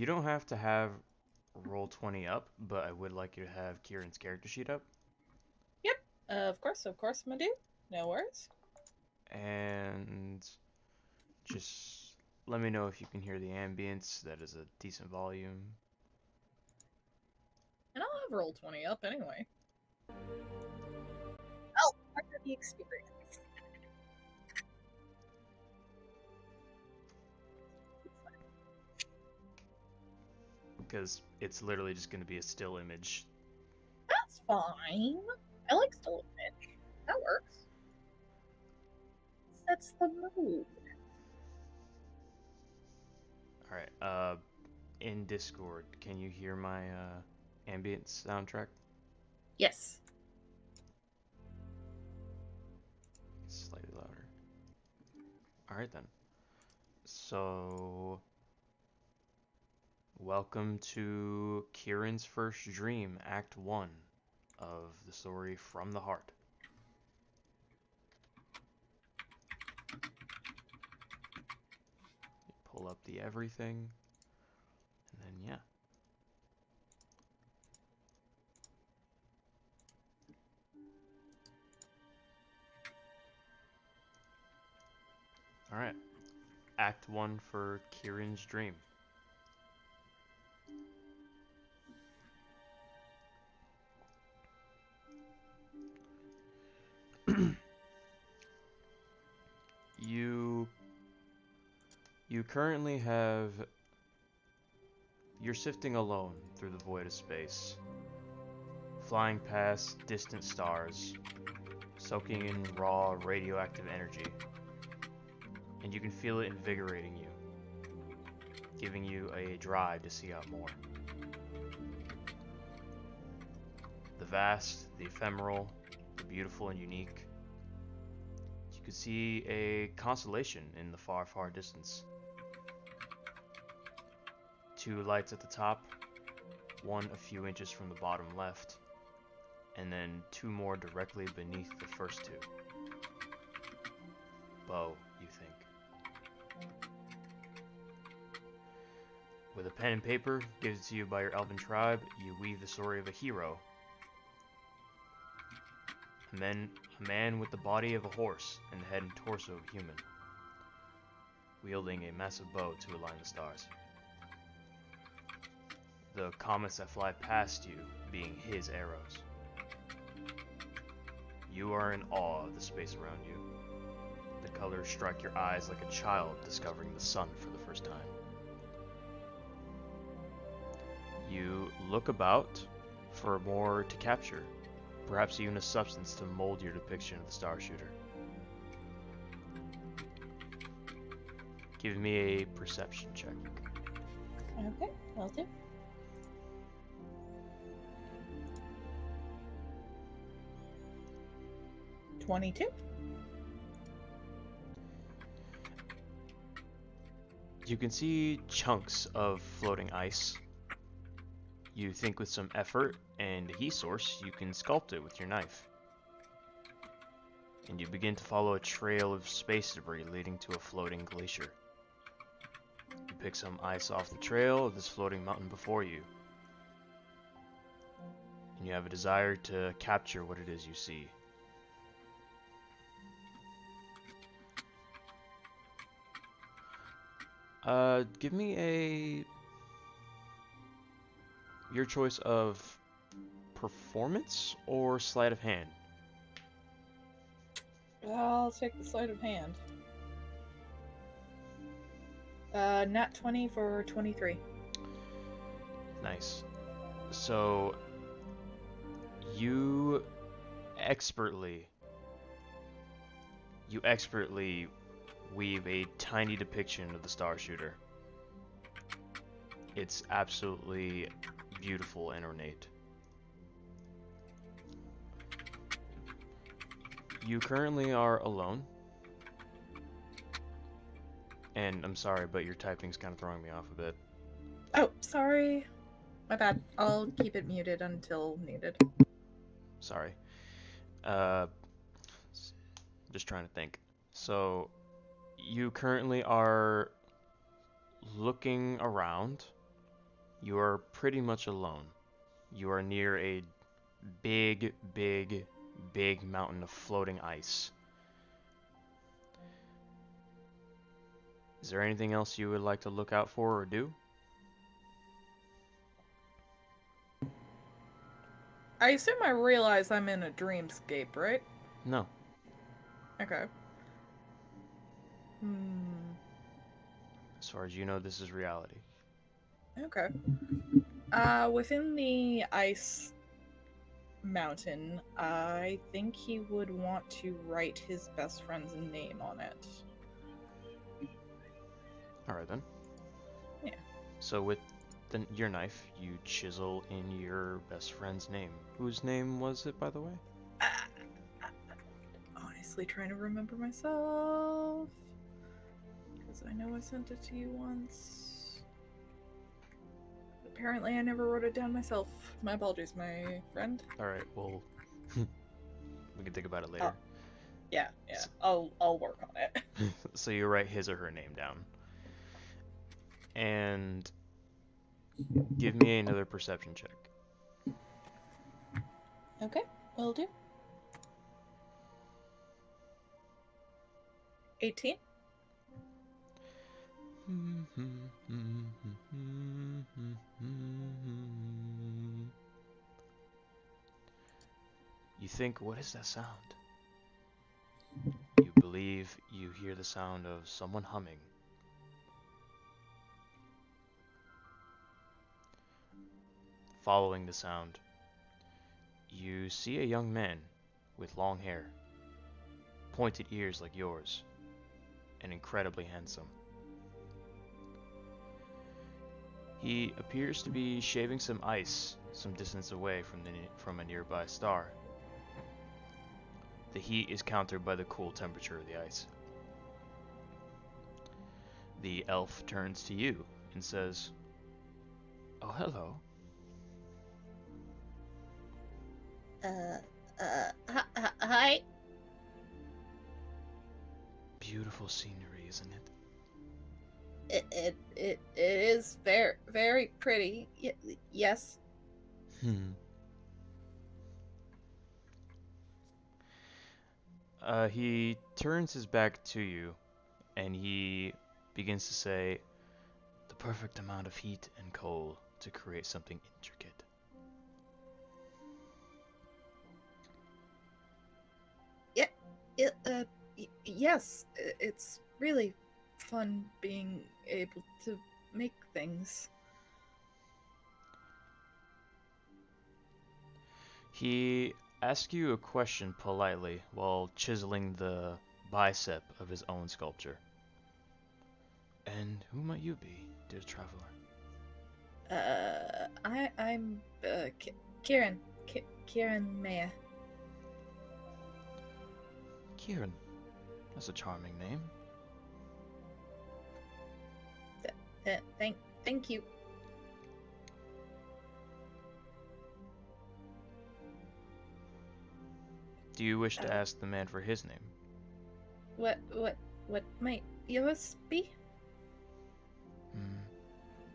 You don't have to have roll 20 up, but I would like you to have Kieran's character sheet up. Yep. Of course, my dude. No worries. And just let me know if you can hear the ambience. That is a decent volume. And I'll have roll 20 up anyway. Oh, part of the experience. Because it's literally just going to be a still image. That's fine. I like still image. That works. Sets the mood. Alright, in Discord, can you hear my ambience soundtrack? Yes. Slightly louder. Alright then. So, welcome to Kieran's First Dream, Act 1 of the story From the Heart. Pull up the everything, and then yeah. Alright, Act 1 for Kieran's Dream. You currently have, you're sifting alone through the void of space, flying past distant stars, soaking in raw radioactive energy, and you can feel it invigorating you, giving you a drive to seek out more. The vast, the ephemeral, the beautiful and unique. You could see a constellation in the far, far distance. Two lights at the top, one a few inches from the bottom left, and then two more directly beneath the first two. Bow, you think. With a pen and paper given to you by your elven tribe, you weave the story of a hero. A man with the body of a horse and the head and torso of a human, wielding a massive bow to align the stars. The comets that fly past you being his arrows. You are in awe of the space around you. The colors strike your eyes like a child discovering the sun for the first time. You look about for more to capture, perhaps even a substance to mold your depiction of the Star Shooter. Give me a perception check. Okay, I'll do. $22. You can see chunks of floating ice. You think with some effort and a heat source, you can sculpt it with your knife. And you begin to follow a trail of space debris leading to a floating glacier. You pick some ice off the trail of this floating mountain before you. And you have a desire to capture what it is you see. Give me your choice of performance or sleight of hand. I'll take the sleight of hand. Nat 20 for 23. Nice. So you expertly weave a tiny depiction of the Star Shooter. It's absolutely beautiful and ornate. You currently are alone. And I'm sorry, but your typing's kind of throwing me off a bit. Oh, sorry. My bad. I'll keep it muted until needed. Sorry. Just trying to think. So, you currently are looking around, You are pretty much alone. You are near a big, big, big mountain of floating ice. Is there anything else you would like to look out for or do? I assume I realize I'm in a dreamscape, right? No. Okay. As far as you know, this is reality. Okay. Within the ice mountain, I think he would want to write his best friend's name on it. Alright then. Yeah. So with your knife, you chisel in your best friend's name. Whose name was it, by the way? Honestly, trying to remember myself. Because I know I sent it to you once. Apparently, I never wrote it down myself. My apologies, my friend. Alright, well, we can think about it later. Yeah. I'll work on it. So you write his or her name down. And give me another perception check. Okay, will do. 18? You think, what is that sound? You believe you hear the sound of someone humming. Following the sound, you see a young man with long hair, pointed ears like yours, and incredibly handsome. He appears to be shaving some ice some distance away from a nearby star. The heat is countered by the cool temperature of the ice. The elf turns to you and says, "Oh, hello." Hi. Beautiful scenery, isn't it? It is very, very pretty. Yes. He turns his back to you and he begins to say, "The perfect amount of heat and cold to create something intricate." Yes. It's really fun being able to make things. He asks you a question politely while chiseling the bicep of his own sculpture. "And who might you be, dear traveler?" I'm Kieran. Kieran Maya. "Kieran. That's a charming name." Thank you. "Do you wish to ask the man for his name?" What might yours be?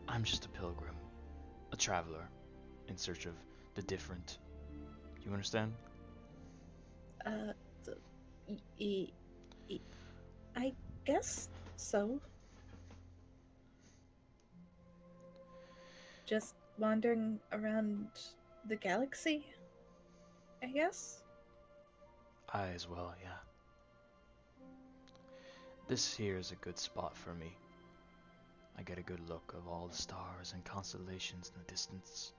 "I'm just a pilgrim, a traveler, in search of the different. You understand?" I guess so. Just wandering around the galaxy, I guess. "I as well, yeah. This here is a good spot for me. I get a good look of all the stars and constellations in the distance."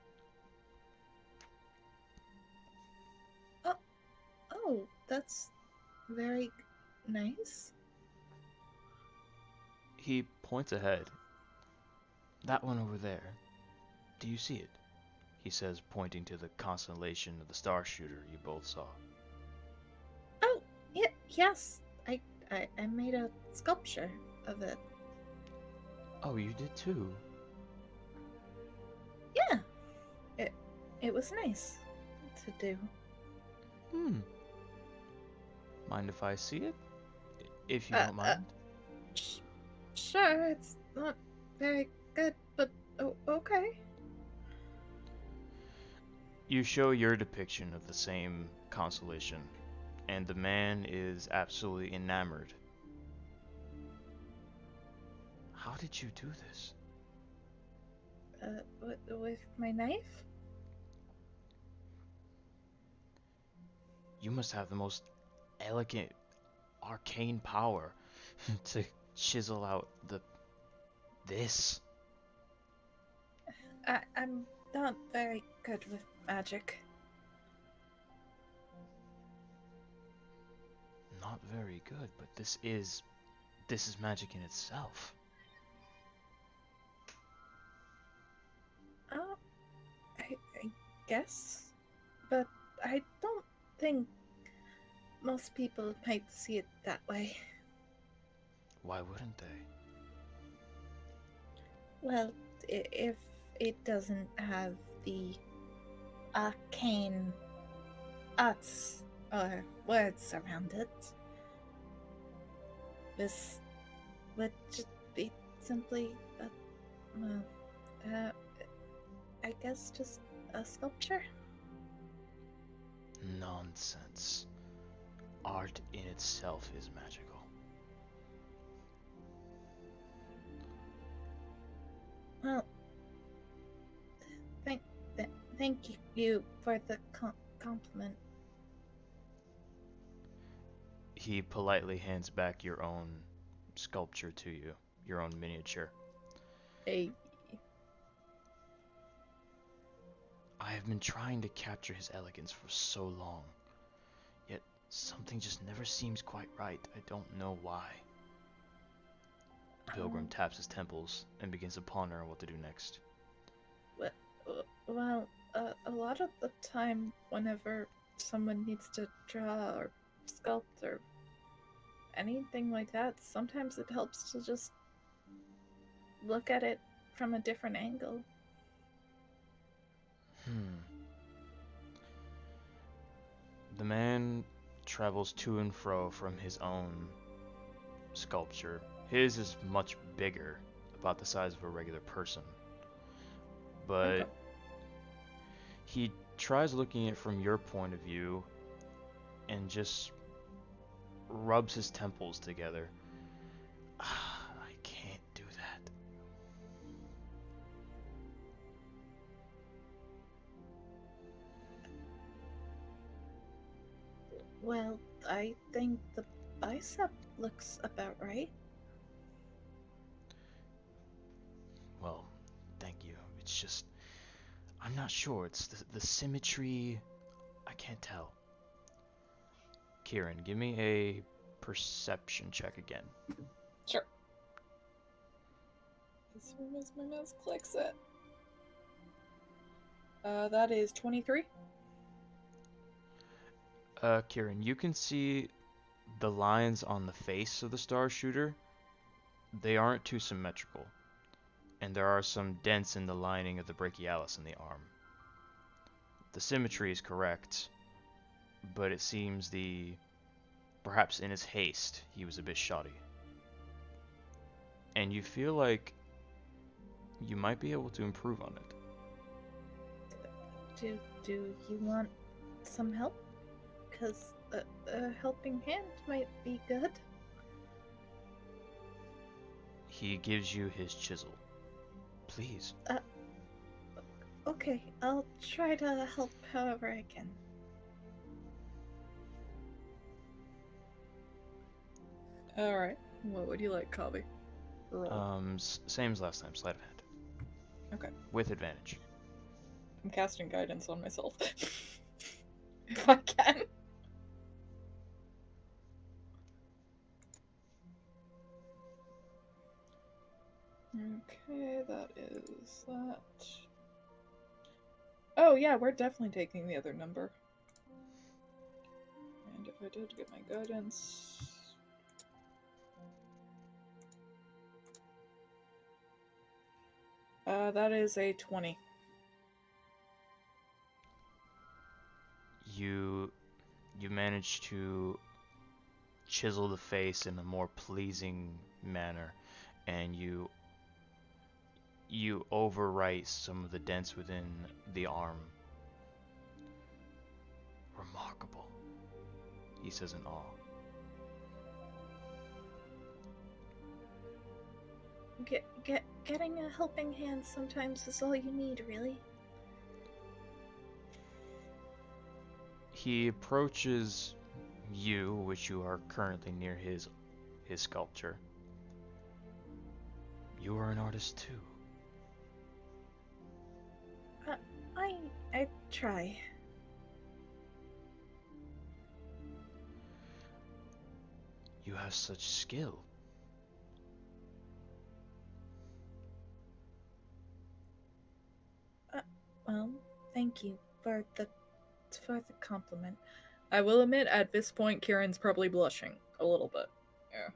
Oh, that's very nice. He points ahead. "That one over there. Do you see it?" he says, pointing to the constellation of the star shooter you both saw. Oh, yes. I made a sculpture of it. "Oh, you did too?" Yeah. It was nice to do. Mind if I see it? If you don't mind. Sure, it's not very good, but okay. You show your depiction of the same constellation, and the man is absolutely enamored. How did you do this? With my knife? You must have the most elegant, arcane power to chisel out this. I'm not very good with magic. Not very good, but this is magic in itself. Uh, I guess, but I don't think most people might see it that way. Why wouldn't they? Well, if it doesn't have the arcane arts or words around it, this would just be simply well, uh, I guess just a sculpture. Nonsense. Art in itself is magical. Well, thank, thank you for the compliment. He politely hands back your own sculpture to you, your own miniature. Hey, I have been trying to capture his elegance for so long, yet something just never seems quite right. I don't know why. Pilgrim taps his temples and begins to ponder on what to do next. well, a lot of the time, whenever someone needs to draw or sculpt or anything like that, sometimes it helps to just look at it from a different angle. The man travels to and fro from his own sculpture. His is much bigger, about the size of a regular person. But Okay. he tries looking at it from your point of view and just rubs his temples together. I can't do that. Well, I think the bicep looks about right. Well, thank you. It's just, I'm not sure. It's the symmetry. I can't tell. Kieran, give me a perception check again. Sure. As soon as my mouse clicks it. That is 23. Kieran, you can see the lines on the face of the star shooter. They aren't too symmetrical, and there are some dents in the lining of the brachialis in the arm. The symmetry is correct, but it seems perhaps in his haste, he was a bit shoddy. And you feel like you might be able to improve on it. Do you want some help? Because a helping hand might be good. He gives you his chisel. Please. Okay, I'll try to help however I can. Alright, what would you like, Kabi? Same as last time, sleight of hand. Okay. With advantage. I'm casting guidance on myself. If I can. Okay, that is that. Oh yeah, we're definitely taking the other number. And if I did get my guidance... that is a 20. You manage to chisel the face in a more pleasing manner, and you overwrite some of the dents within the arm, Remarkable, he says in awe. Getting a helping hand sometimes is all you need, really. He approaches you, which you are currently near his sculpture. You are an artist too. I try. You have such skill. Well, thank you for the compliment. I will admit, at this point, Kieran's probably blushing a little bit. Yeah.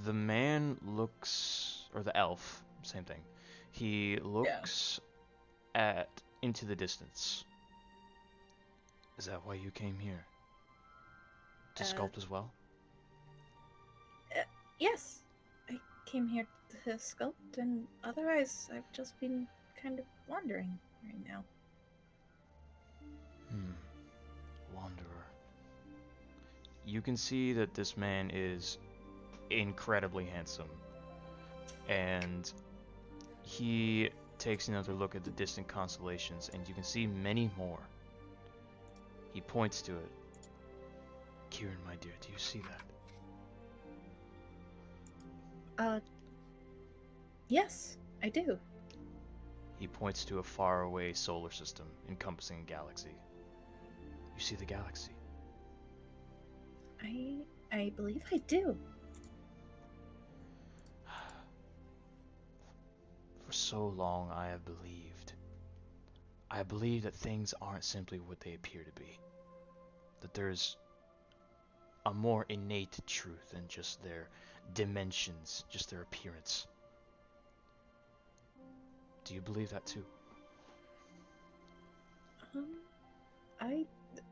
The man looks, or the elf, same thing. He looks into the distance. Is that why you came here? To sculpt as well? Yes. I came here to sculpt, and otherwise, I've just been kind of wandering right now. Wanderer. You can see that this man is incredibly handsome. And he takes another look at the distant constellations, and you can see many more. He points to it. Kieran, my dear, do you see that? Yes, I do. He points to a faraway solar system encompassing a galaxy. You see the galaxy? I believe I do. For so long I have believed. I believe that things aren't simply what they appear to be. That there's a more innate truth than just their dimensions, just their appearance. Do you believe that too?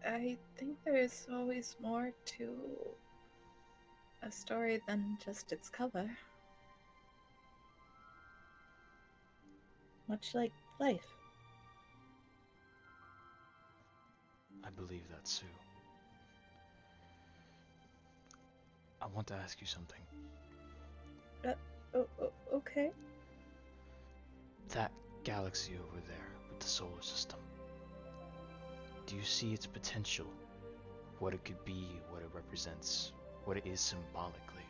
I think there is always more to a story than just its cover. Much like life. I believe that too. I want to ask you something. Okay. That galaxy over there with the solar system. Do you see its potential? What it could be, what it represents, what it is symbolically?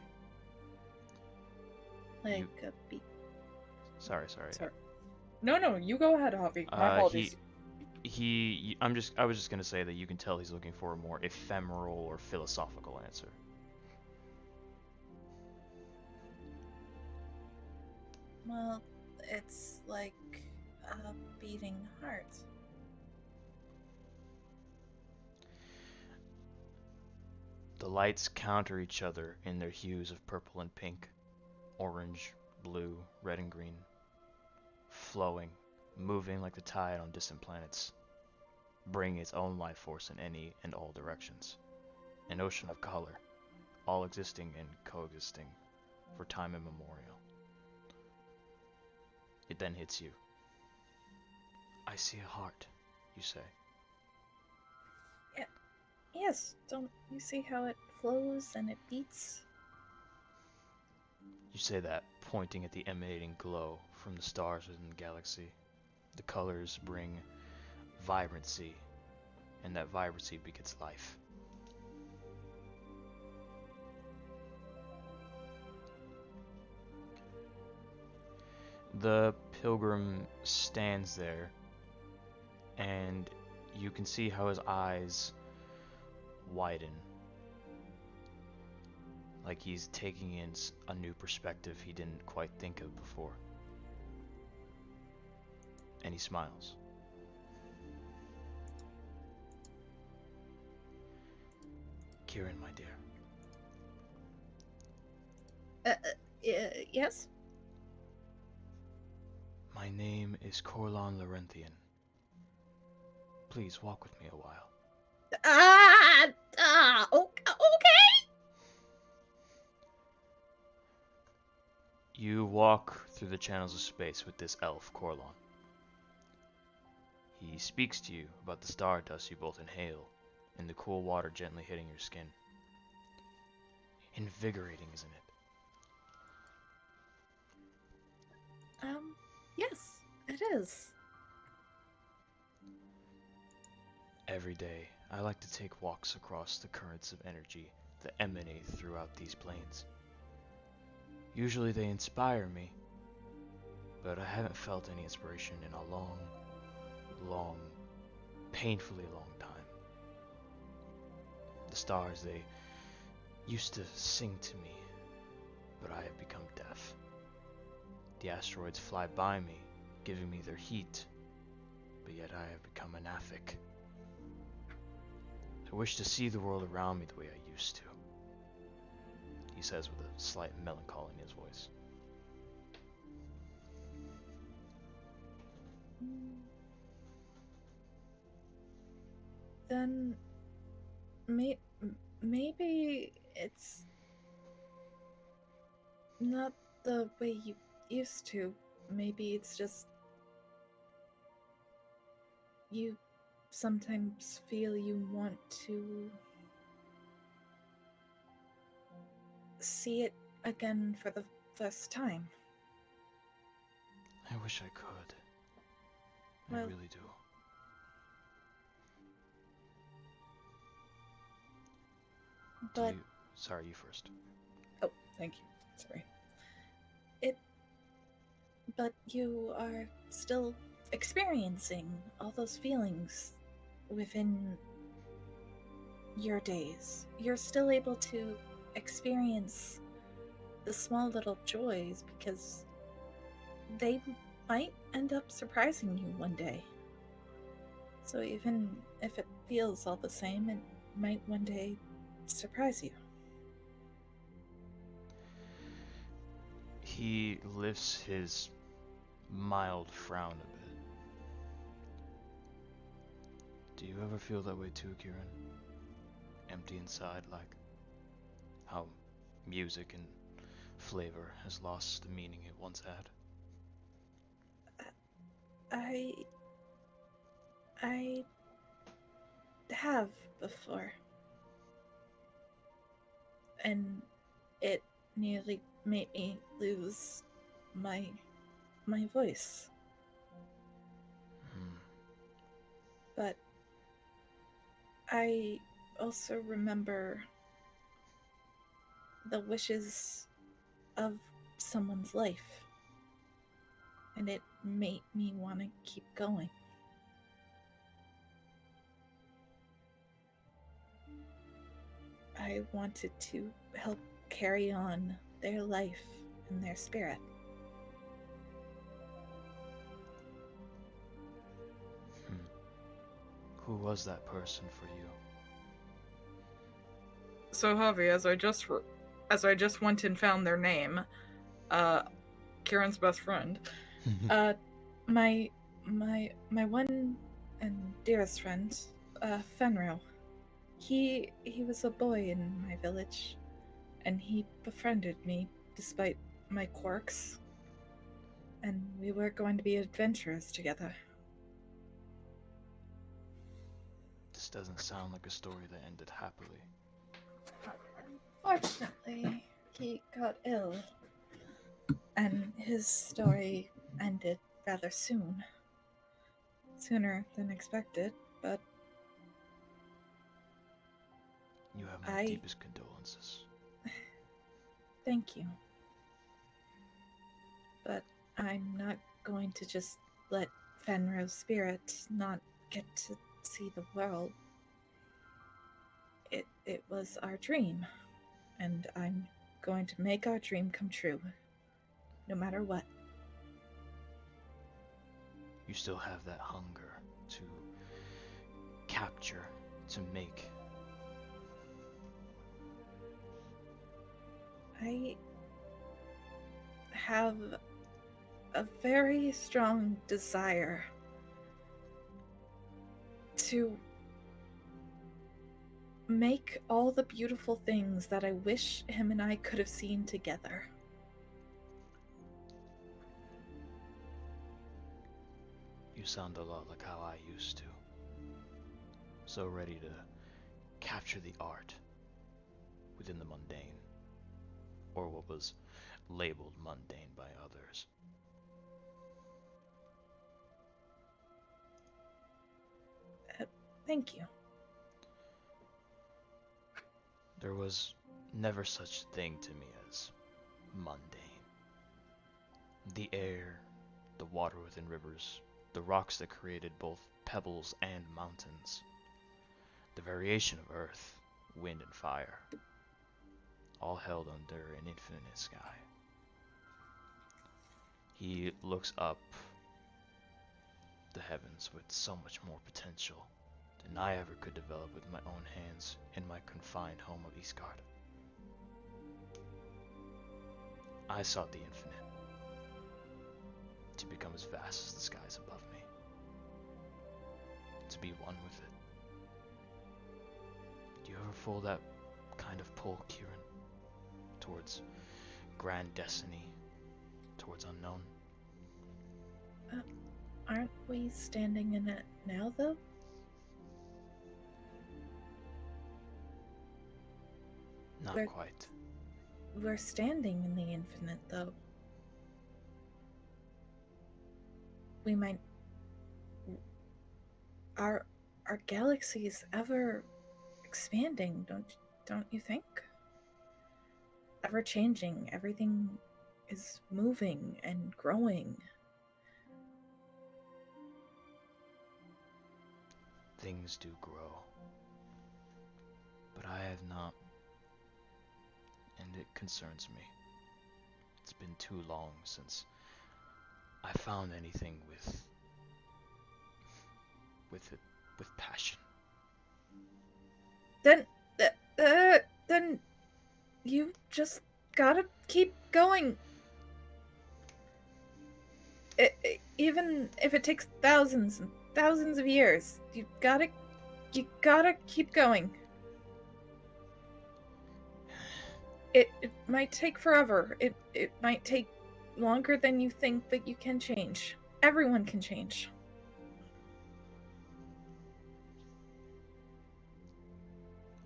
Like a beat. Sorry. No, you go ahead, Javi. My apologies. I was just gonna say that you can tell he's looking for a more ephemeral or philosophical answer. Well, it's like a beating heart. The lights counter each other in their hues of purple and pink, orange, blue, red and green, flowing, moving like the tide on distant planets, bringing its own life force in any and all directions. An ocean of color, all existing and coexisting for time immemorial. It then hits you. I see a heart, you say. Yes, don't you see how it flows and it beats? You say that, pointing at the emanating glow from the stars within the galaxy. The colors bring vibrancy, and that vibrancy begets life. The pilgrim stands there, and you can see how his eyes widen, like he's taking in a new perspective he didn't quite think of before. And he smiles. Kieran, my dear. Yes? My name is Corlon Laurenthian. Please walk with me a while. Okay. You walk through the channels of space with this elf, Corlon. He speaks to you about the stardust you both inhale and the cool water gently hitting your skin. Invigorating, isn't it? Yes, it is. Every day, I like to take walks across the currents of energy that emanate throughout these planes. Usually they inspire me, but I haven't felt any inspiration in a long, painfully long time. The stars, they used to sing to me, but I have become deaf. The asteroids fly by me, giving me their heat, but yet I have become anaphic. I wish to see the world around me the way I used to, he says with a slight melancholy in his voice. Then maybe it's not the way you used to. Maybe it's just you sometimes feel you want to see it again for the first time. I wish I could. I Well, really do. but Sorry, you first. oh, thank you. Sorry. But you are still experiencing all those feelings within your days. You're still able to experience the small little joys because they might end up surprising you one day. So even if it feels all the same, it might one day surprise you. He lifts his mild frown a bit. Do you ever feel that way too, Kieran? Empty inside, like how music and flavor has lost the meaning it once had? I have before, and it nearly made me lose my voice. But I also remember the wishes of someone's life, and it made me want to keep going. I wanted to help carry on their life and their spirit. Who was that person for you? So Javi, as I just went and found their name, Kieran's best friend. My one and dearest friend, Fenro. He was a boy in my village, and he befriended me despite my quirks. And we were going to be adventurers together. This doesn't sound like a story that ended happily. Fortunately, he got ill, and his story ended rather soon. Sooner than expected, but You have my deepest condolences. Thank you. But I'm not going to just let Fenro's spirit not get to see the world. It was our dream, and I'm going to make our dream come true, no matter what. You still have that hunger to capture, to make. I have a very strong desire to make all the beautiful things that I wish him and I could have seen You sound a lot like how I used to. So ready to capture the art within the mundane, or what was labeled mundane by others. Thank you. There was never such thing to me as mundane. The air, the water within rivers, the rocks that created both pebbles and mountains, the variation of earth, wind, and fire, all held under an infinite sky. He looks up the heavens with so much more potential than I ever could develop with my own hands in my confined home of Eastgard. I sought the infinite, to become as vast as the skies above me, to be one with it. Do you ever feel that kind of pull, Kieran, towards grand destiny, towards unknown? Aren't we standing in it now, though? Not quite. We're standing in the infinite, though. We might... Our galaxy is ever expanding, don't you think? Ever changing. Everything is moving and growing. Things do grow, but I have not, and it concerns me. It's been too long since I found anything with passion. Then you just gotta keep going. Even if it takes thousands and thousands of years, you gotta keep going. It might take forever. It might take longer than you think, but you can change. Everyone can change.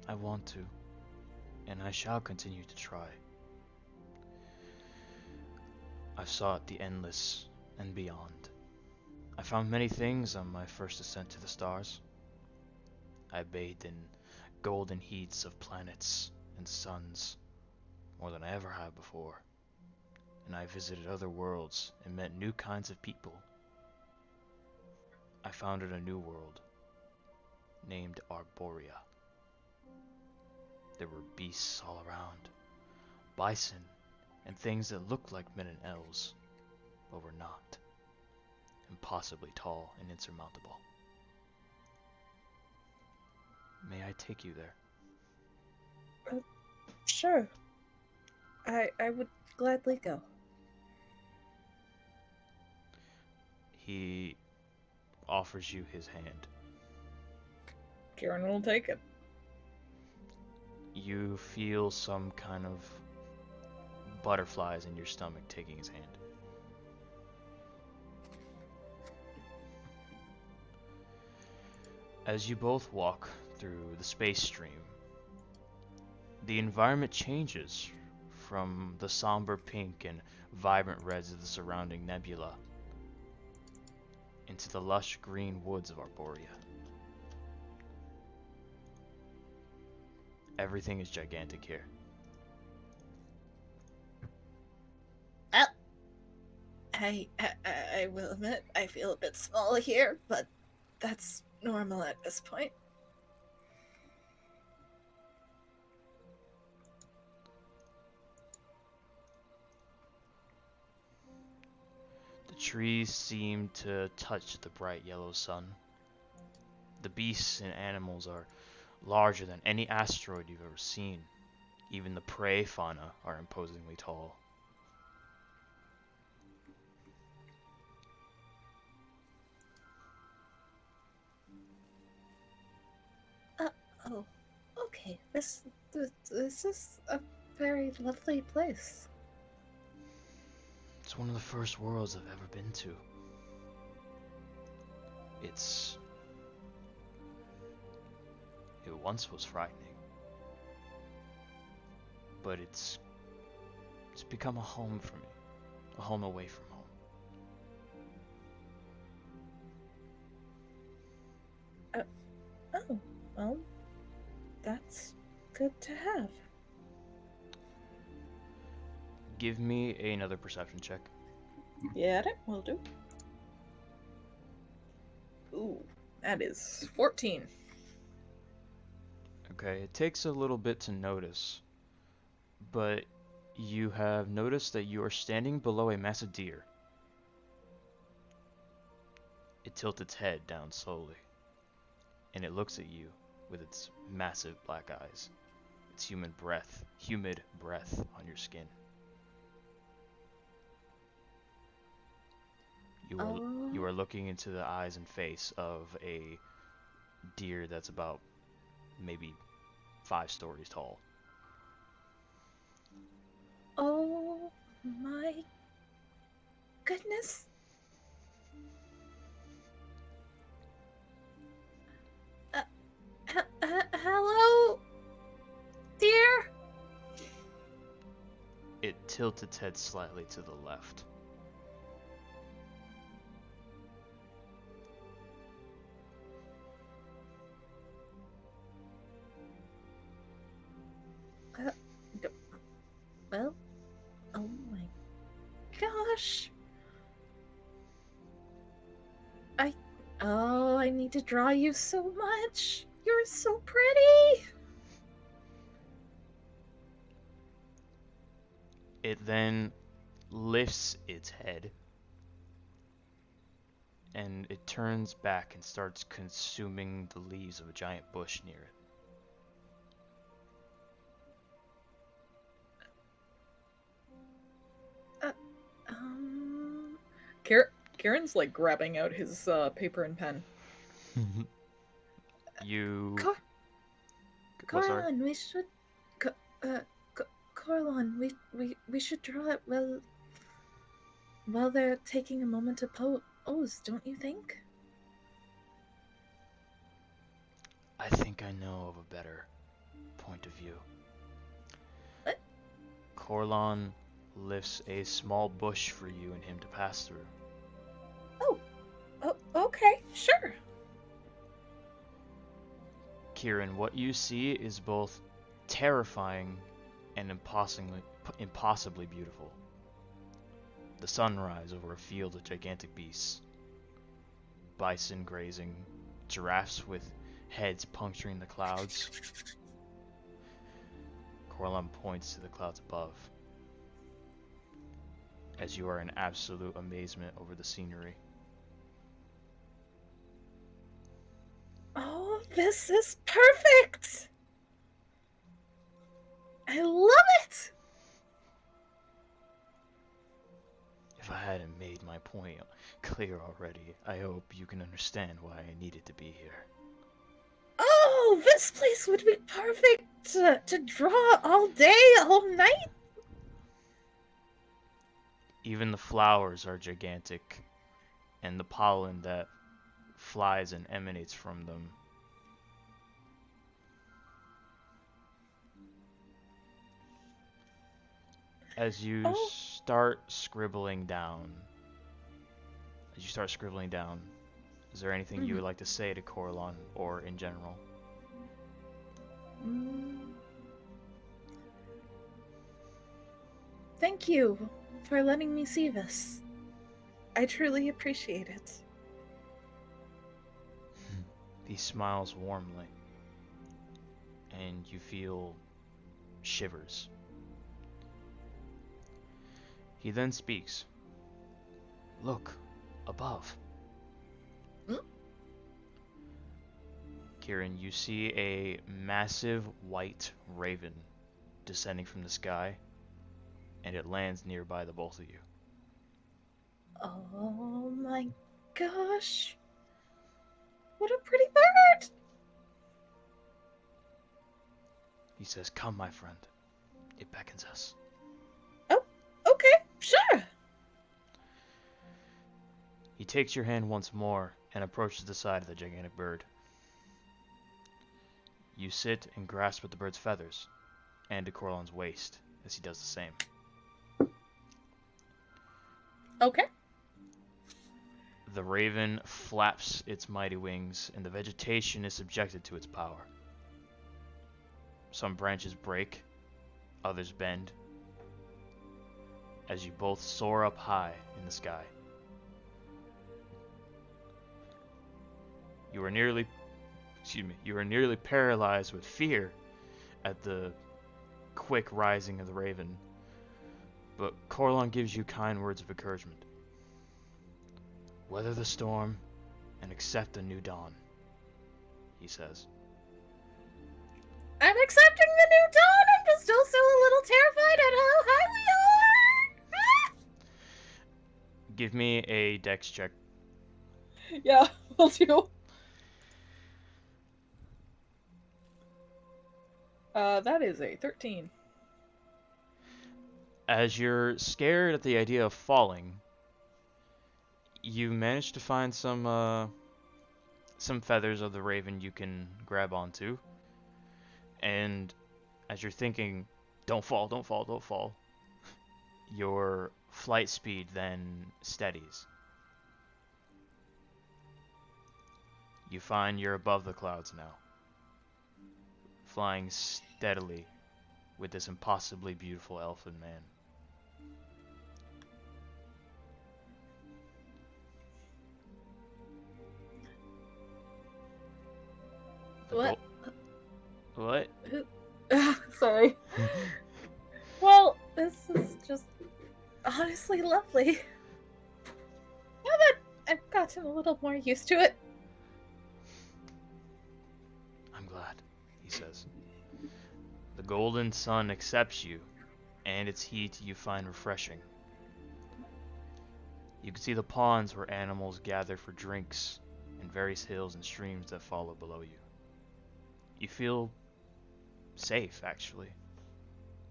I want to, and I shall continue to try. I've sought the endless and beyond. I found many things on my first ascent to the stars. I bathed in golden heats of planets and suns, more than I ever have before. And I visited other worlds and met new kinds of people. I founded a new world, named Arborea. There were beasts all around, bison, and things that looked like men and elves, but were not, impossibly tall and insurmountable. May I take you there? Sure. I would gladly go. He offers you his hand. Kieran will take it. You feel some kind of butterflies in your stomach taking his hand. As you both walk through the space stream, the environment changes from the somber pink and vibrant reds of the surrounding nebula into the lush green woods of Arborea. Everything is gigantic here. I will admit I feel a bit small here, but that's normal at this point. The trees seem to touch the bright yellow sun. The beasts and animals are larger than any asteroid you've ever seen. Even the prey fauna are imposingly tall. Oh, okay. This is a very lovely place. It's one of the first worlds I've ever been to. It once was frightening, but it's become a home for me, a home away from home. Oh, well, that's good to have. Give me another perception check. Yeah, that will do. Ooh, that is 14. Okay, it takes a little bit to notice, but you have noticed that you are standing below a massive deer. It tilts its head down slowly, and it looks at you with its massive black eyes, its humid breath on your skin. You are looking into the eyes and face of a deer that's about maybe 5 stories tall. Oh my goodness. Hello, dear? It tilts its head slightly to the left. Well, oh my gosh. I need to draw you so much. You're so pretty. It then lifts its head and it turns back and starts consuming the leaves of a giant bush near it. Kieran's like grabbing out his paper and pen. You. Corlon, we should. Corlon, we should draw it while they're taking a moment to pose, don't you think? I think I know of a better point of view. What? Corlon lifts a small bush for you and him to pass through. Oh, okay, sure. Kieran, what you see is both terrifying and impossibly beautiful. The sunrise over a field of gigantic beasts. Bison grazing, giraffes with heads puncturing the clouds. Corlon points to the clouds above, as you are in absolute amazement over the scenery. Oh, this is perfect! I love it! If I hadn't made my point clear already, I hope you can understand why I needed to be here. Oh, this place would be perfect to draw all day, all night. Even the flowers are gigantic, and the pollen that flies and emanates from them. As you start scribbling down, is there anything you would like to say to Corlon or in general? Thank you for letting me see this. I truly appreciate it. He smiles warmly, and you feel shivers. He then speaks. Look, above. Kieran, you see a massive white raven descending from the sky, and it lands nearby the both of you. Oh my gosh. What a pretty bird! He says, "Come, my friend." It beckons us. Oh, okay, sure. He takes your hand once more and approaches the side of the gigantic bird. You sit and grasp at the bird's feathers and to Corlon's waist as he does the same. Okay. The raven flaps its mighty wings, and the vegetation is subjected to its power. Some branches break, others bend, as you both soar up high in the sky. You are nearly paralyzed with fear at the quick rising of the raven, but Corlon gives you kind words of encouragement. Weather the storm and accept a new dawn, he says. I'm accepting the new dawn. I'm just also a little terrified at how high we are. Give me a dex check. Yeah, will do. That is a 13. As you're scared at the idea of falling, you manage to find some feathers of the raven you can grab onto. And as you're thinking, don't fall, don't fall, don't fall, your flight speed then steadies. You find you're above the clouds now, flying steadily with this impossibly beautiful elfin man. What? What? Sorry. Well, this is just honestly lovely. Now that I've gotten a little more used to it. I'm glad, he says. The golden sun accepts you, and its heat you find refreshing. You can see the ponds where animals gather for drinks, and various hills and streams that follow below you. You feel safe, actually,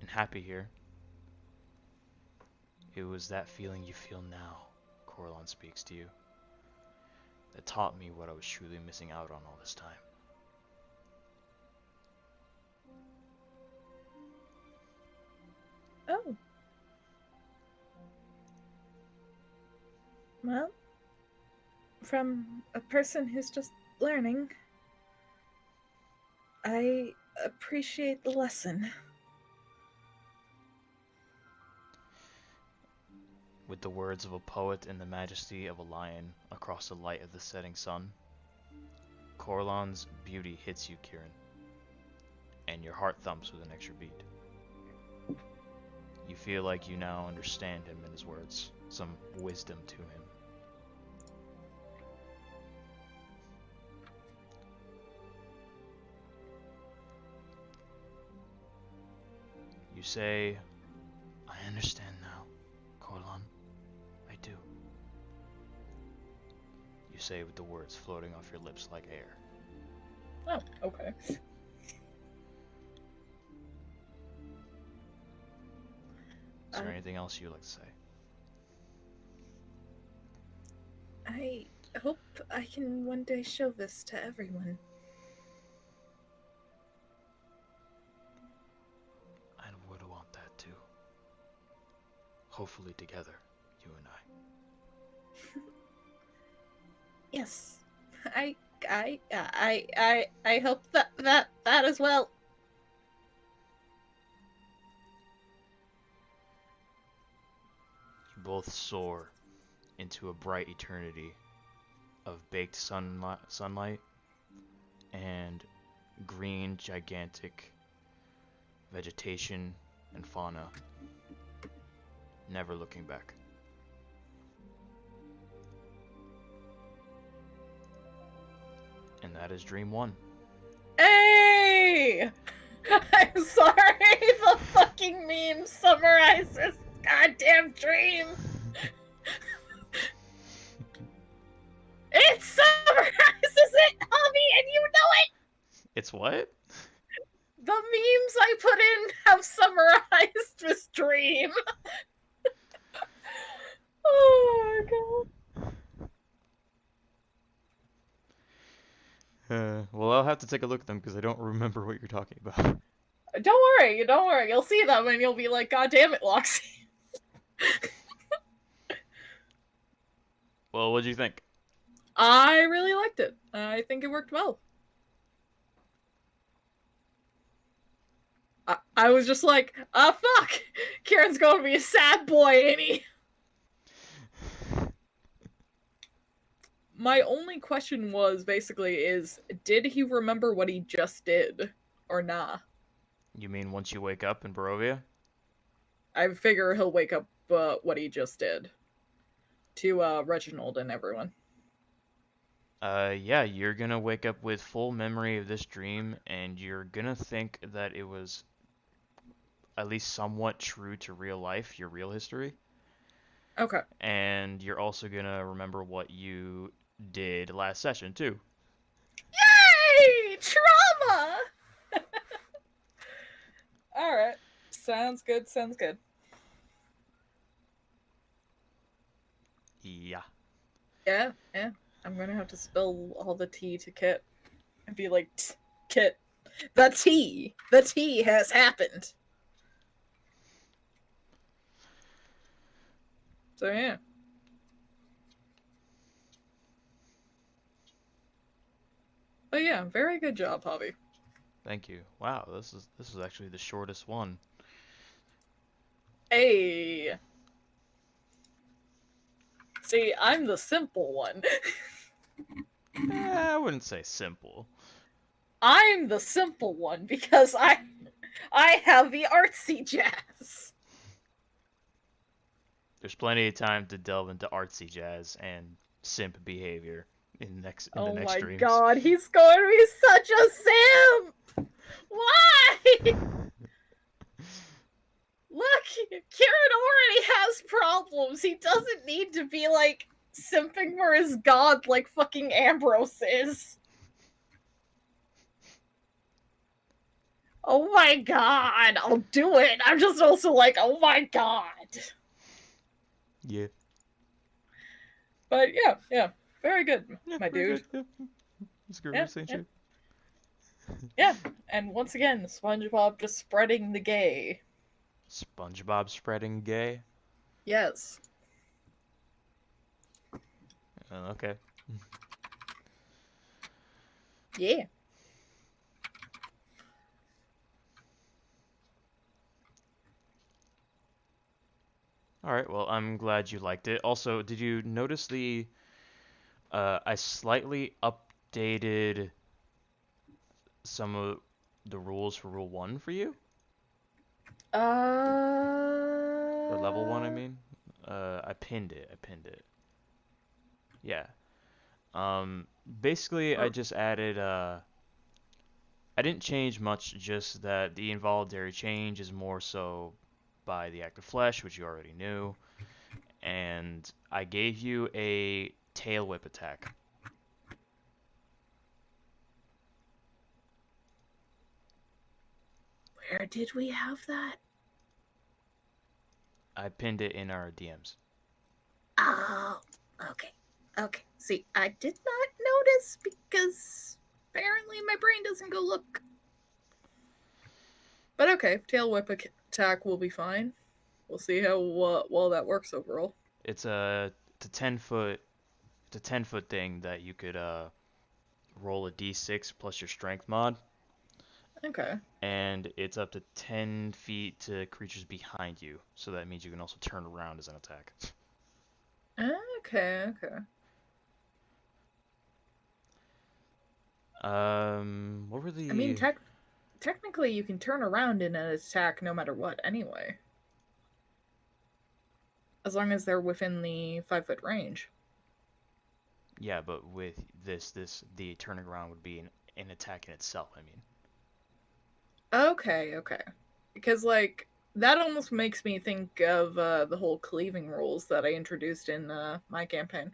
and happy here. It was that feeling you feel now, Corlon speaks to you, that taught me what I was truly missing out on all this time. Oh. Well, from a person who's just learning, I appreciate the lesson. With the words of a poet and the majesty of a lion across the light of the setting sun, Corlon's beauty hits you, Kieran, and your heart thumps with an extra beat. You feel like you now understand him and his words, some wisdom to him. You say, I understand now, Corlon. I do. You say with the words floating off your lips like air. Oh, okay. Is there anything else you'd like to say? I hope I can one day show this to everyone. I would want that too. Hopefully together, you and I. Yes. I hope that as well. You both soar into a bright eternity of baked sunlight and green gigantic vegetation and fauna, never looking back. And that is Dream 1. Hey! I'm sorry, the fucking meme summarizes this goddamn dream. It summarizes it, Javi, and you know it! It's what? The memes I put in have summarized this dream. Oh my god. have to take a look at them because I don't remember what you're talking about. Don't worry. You'll see them and you'll be like, God damn it, Loxy. Well, what do you think? I really liked it. I think it worked well. I was just like, fuck! Kieran's gonna be a sad boy, ain't he? My only question was basically did he remember what he just did? Or nah? You mean once you wake up in Barovia? I figure he'll wake up what he just did. To Reginald and everyone. Yeah, you're gonna wake up with full memory of this dream, and you're gonna think that it was at least somewhat true to real life, your real history. Okay. And you're also gonna remember what you did last session, too. Yay! Trauma! Alright. Sounds good. Yeah. Yeah. I'm gonna have to spill all the tea to Kit and be like, Kit, the tea has happened. So yeah. But yeah, very good job, Hobby. Thank you. Wow, this is actually the shortest one. Hey. See, I'm the simple one. I wouldn't say simple. I'm the simple one because I have the artsy jazz. There's plenty of time to delve into artsy jazz and simp behavior in the next streams. God, he's going to be such a simp! Why? Look, Kieran already has problems. He doesn't need to be, like, simping for his god like fucking Ambrose is. Oh my god, I'll do it. I'm just also like, oh my god. Yeah. But yeah, very good, Yeah, my very dude. good. Yeah. It's good. Yeah, Same yeah. shit. Yeah, and once again, SpongeBob just spreading the gay. SpongeBob spreading gay. Yes. Okay. Yeah. All right. Well, I'm glad you liked it. Also, did you notice the I slightly updated some of the rules for Rule 1 for you? Or Level 1, I mean. I pinned it. Yeah. Basically, I just added, I didn't change much, just that the involuntary change is more so by the act of flesh, which you already knew. And I gave you a tail whip attack. Where did we have that? I pinned it in our DMs. Oh, okay. See, I did not notice because apparently my brain doesn't go look. But okay, tail whip attack will be fine. We'll see how well that works overall. It's a 10-foot thing that you could roll a d6 plus your strength mod. Okay. And it's up to 10 feet to creatures behind you. So that means you can also turn around as an attack. Okay. What were the... I mean, technically you can turn around in an attack no matter what anyway. As long as they're within the 5-foot range. Yeah, but with the turning around would be an attack in itself, I mean. Okay. Because, like, that almost makes me think of the whole cleaving rules that I introduced in my campaign.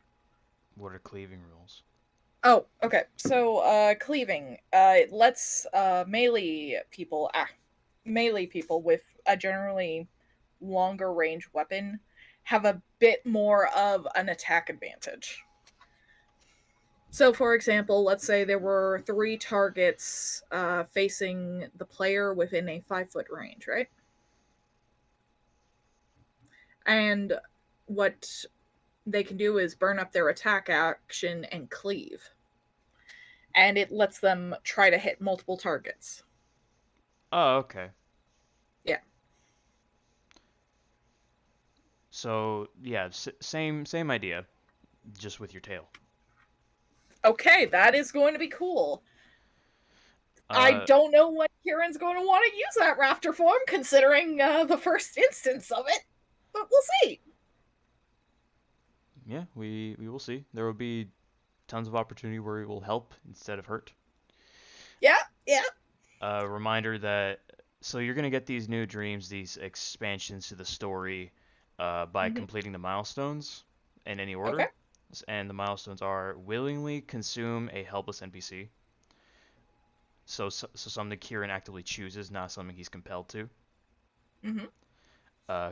What are cleaving rules? Oh, okay. So, cleaving. It lets melee people with a generally longer range weapon have a bit more of an attack advantage. So, for example, let's say there were 3 targets facing the player within a 5-foot range, right? And what they can do is burn up their attack action and cleave. And it lets them try to hit multiple targets. Oh, okay. Yeah. So yeah, same idea, just with your tail. Okay, that is going to be cool. I Uh, don't know when Kieran's going to want to use that raptor form, considering the first instance of it, but we'll see. yeah, we will see. There will be tons of opportunity where it will help instead of hurt. Yeah, yeah. Reminder that so you're gonna get these new dreams, these expansions to the story, by Mm-hmm. completing the milestones in any Okay. order. And the milestones are willingly consume a helpless NPC. So something Kieran actively chooses, not something he's compelled to. Mm-hmm.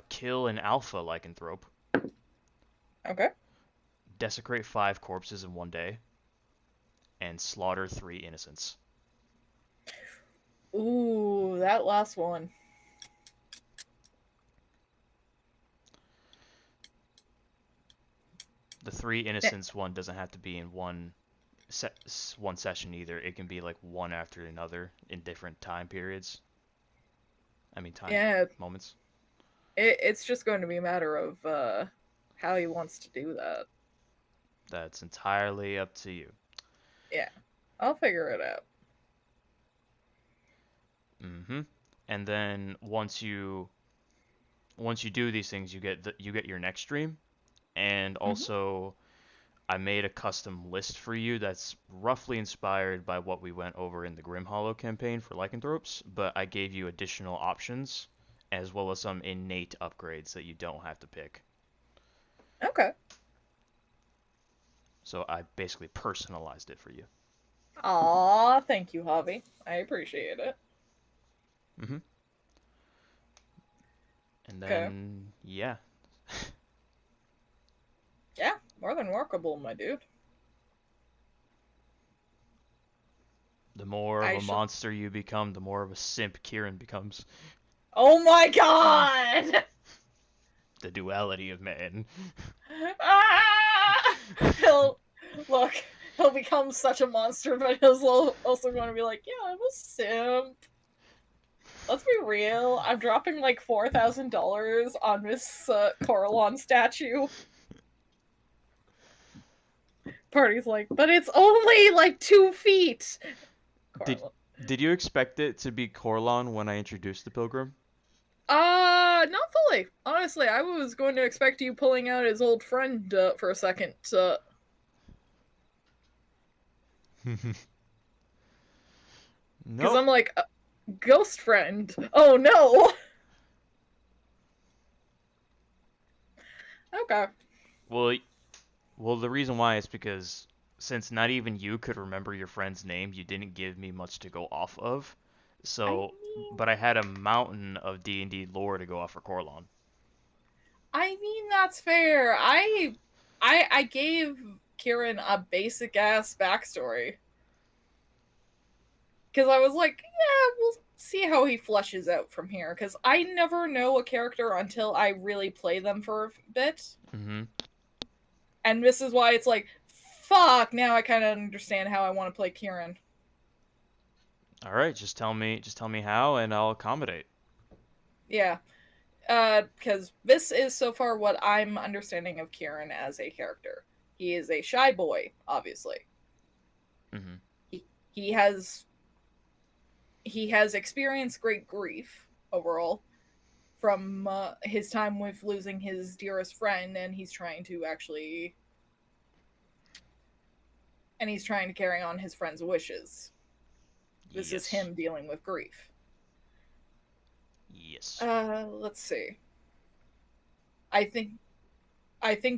Kill an alpha lycanthrope. Okay. Desecrate 5 corpses in one day. And slaughter 3 innocents. Ooh, that last one. The 3 innocents Yeah. one doesn't have to be in one session either. It can be like one after another in different time periods. I mean time Yeah, moments. it's just going to be a matter of how he wants to do that. That's entirely up to you. Yeah, I'll figure it out. Mm-hmm. And then once you do these things, you get your next stream, and Mm-hmm. also I made a custom list for you that's roughly inspired by what we went over in the Grim Hollow campaign for lycanthropes, but I gave you additional options as well as some innate upgrades that you don't have to pick. Okay. So I basically personalized it for you. Aw, thank you, Javi. I appreciate it. Mm-hmm. And Okay. then yeah, Yeah, more than workable, my dude. the more of I a shall. monster you become, the more of a simp Kieran becomes. Oh my god! The duality of man. Ah! He'll look. He'll become such a monster, but he's also going to be like, "Yeah, I'm a simp." Let's be real. I'm dropping like $4,000 on this Coralon statue. Party's like, but it's only like 2 feet. Did Coralon. did you expect it to be Corlon when I introduced the Pilgrim? Not fully. Honestly, I was going to expect you pulling out his old friend for a second. Because Nope. I'm like, ghost friend. Oh no. Okay. Well, the reason why is because since not even you could remember your friend's name, you didn't give me much to go off of. I So, mean, but I had a mountain of D&D lore to go off for Corlon. that's fair. I gave Kieran a basic ass backstory because I was like, yeah, we'll see how he fleshes out from here. Because I never know a character until I really play them for a bit, Mm-hmm. and this is why it's like, fuck. Now I kind of understand how I want to play Kieran. All right, just tell me how, and I'll accommodate. Yeah, because this is so far what I'm understanding of Kieran as a character. He is a shy boy, obviously. Mm-hmm. He has experienced great grief overall from his time with losing his dearest friend, and he's trying to carry on his friend's wishes. This is Yes. him dealing with grief. Yes. Let's see. I think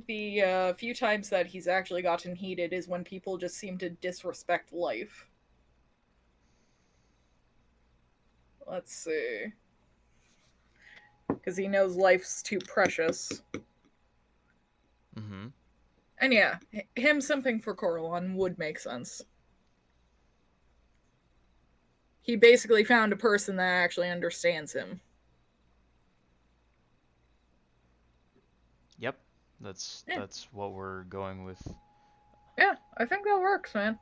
the few times that he's actually gotten heated is when people just seem to disrespect life. Let's see. Because he knows life's too precious. Mm-hmm. And yeah, him simping for Coralon would make sense. He basically found a person that actually understands him. Yep, that's what we're going with. Yeah, I think that works, man.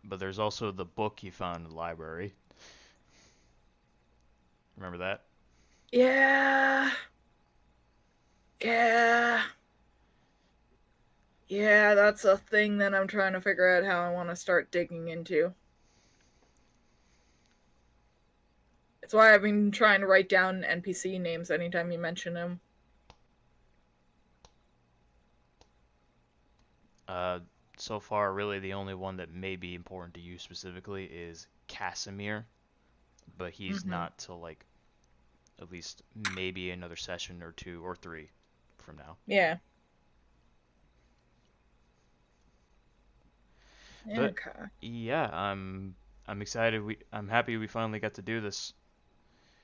But there's also the book he found in the library. Remember that? Yeah. Yeah. Yeah, that's a thing that I'm trying to figure out how I want to start digging into. It's why I've been trying to write down NPC names anytime you mention them. So far, really the only one that may be important to you specifically is Casimir, but he's not till like at least maybe another session or 2 or 3 from now. Yeah. But Okay. yeah, I'm excited. I'm happy we finally got to do this.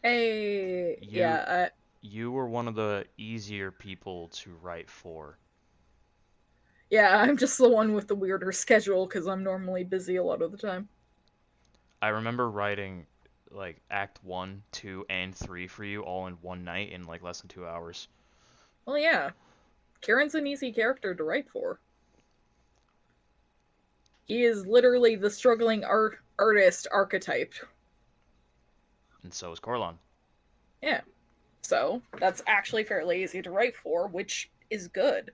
Hey, You yeah, you were one of the easier people to write for. yeah, I'm just the one with the weirder schedule because I'm normally busy a lot of the time. I remember writing like Act 1, 2, and 3 for you all in one night in like less than 2 hours. Well, yeah, Kieran's an easy character to write for. He is literally the struggling artist archetype. And so is Corlon. Yeah. So, that's actually fairly easy to write for, which is good.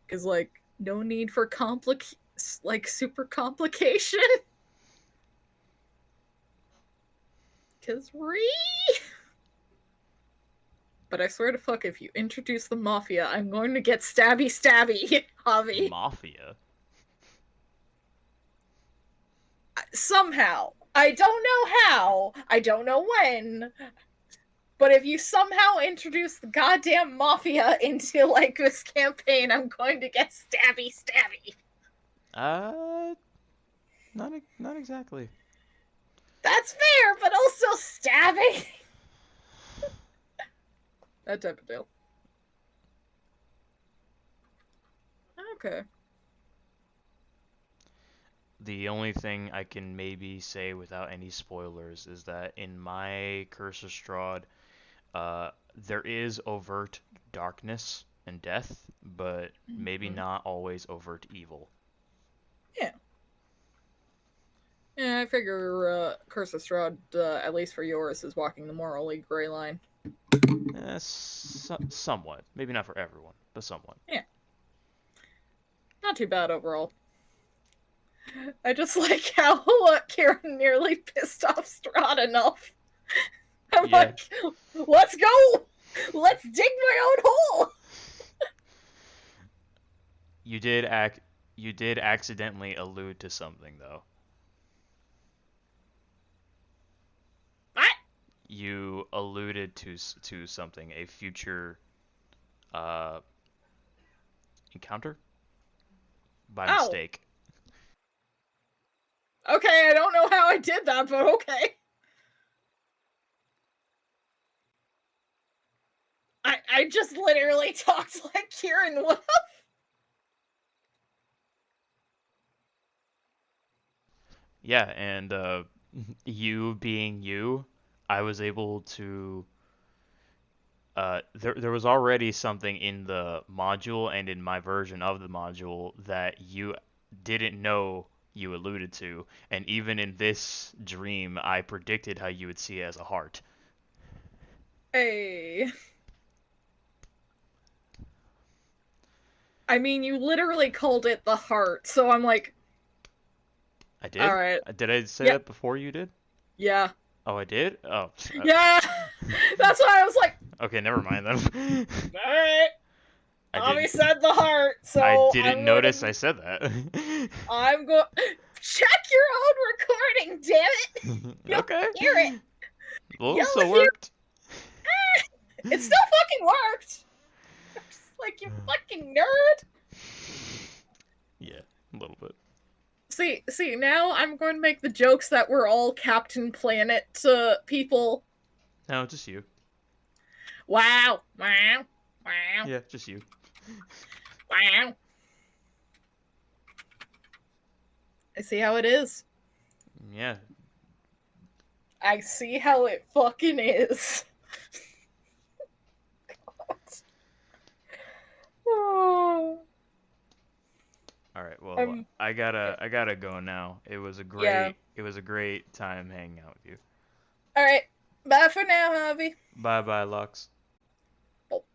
Because, like, no need for super complication. Because But I swear to fuck, if you introduce the Mafia, I'm going to get stabby, Javi. Mafia? Somehow. I don't know how. I don't know when. But if you somehow introduce the goddamn Mafia into, like, this campaign, I'm going to get stabby. Not exactly. That's fair, but also stabbing. That type of deal. Okay. The only thing I can maybe say without any spoilers is that in my Curse of Strahd, there is overt darkness and death, but maybe not always overt evil. Yeah. Yeah, I figure Curse of Strahd, at least for yours, is walking the morally gray line. Somewhat. Maybe not for everyone, but somewhat. Yeah. Not too bad overall. I just like how Kieran nearly pissed off Strahd enough. I'm like, let's go! Let's dig my own hole! You did accidentally allude to something though. What? You alluded to something, a future encounter by mistake. Okay, I don't know how I did that, but okay. I just literally talked like Kieran would have. Yeah, and you being you, I was able to. There was already something in the module and in my version of the module that you didn't know you alluded to, and even in this dream, I predicted how you would see it as a heart. Hey. I mean, you literally called it the heart, so I'm like... I did? Alright. Did I say that before you did? Yeah. Oh, I did? Oh. Yeah! That's why I was like... Okay, never mind then. Alright. Bobby said the heart, so I didn't notice I said that. I'm going... Check your own recording, damn it! You'll Okay. hear it! Well, it still worked. It still fucking worked! Like, you fucking nerd! Yeah, a little bit. See, now I'm going to make the jokes that we're all Captain Planet people. No, just you. Wow. Wow. Wow. Yeah, just you. Wow. I see how it is. Yeah. I see how it fucking is. Oh. All right. Well, Yeah. I gotta go now. Yeah. It was a great time hanging out with you. All right. Bye for now, Javi. Bye bye, Lux.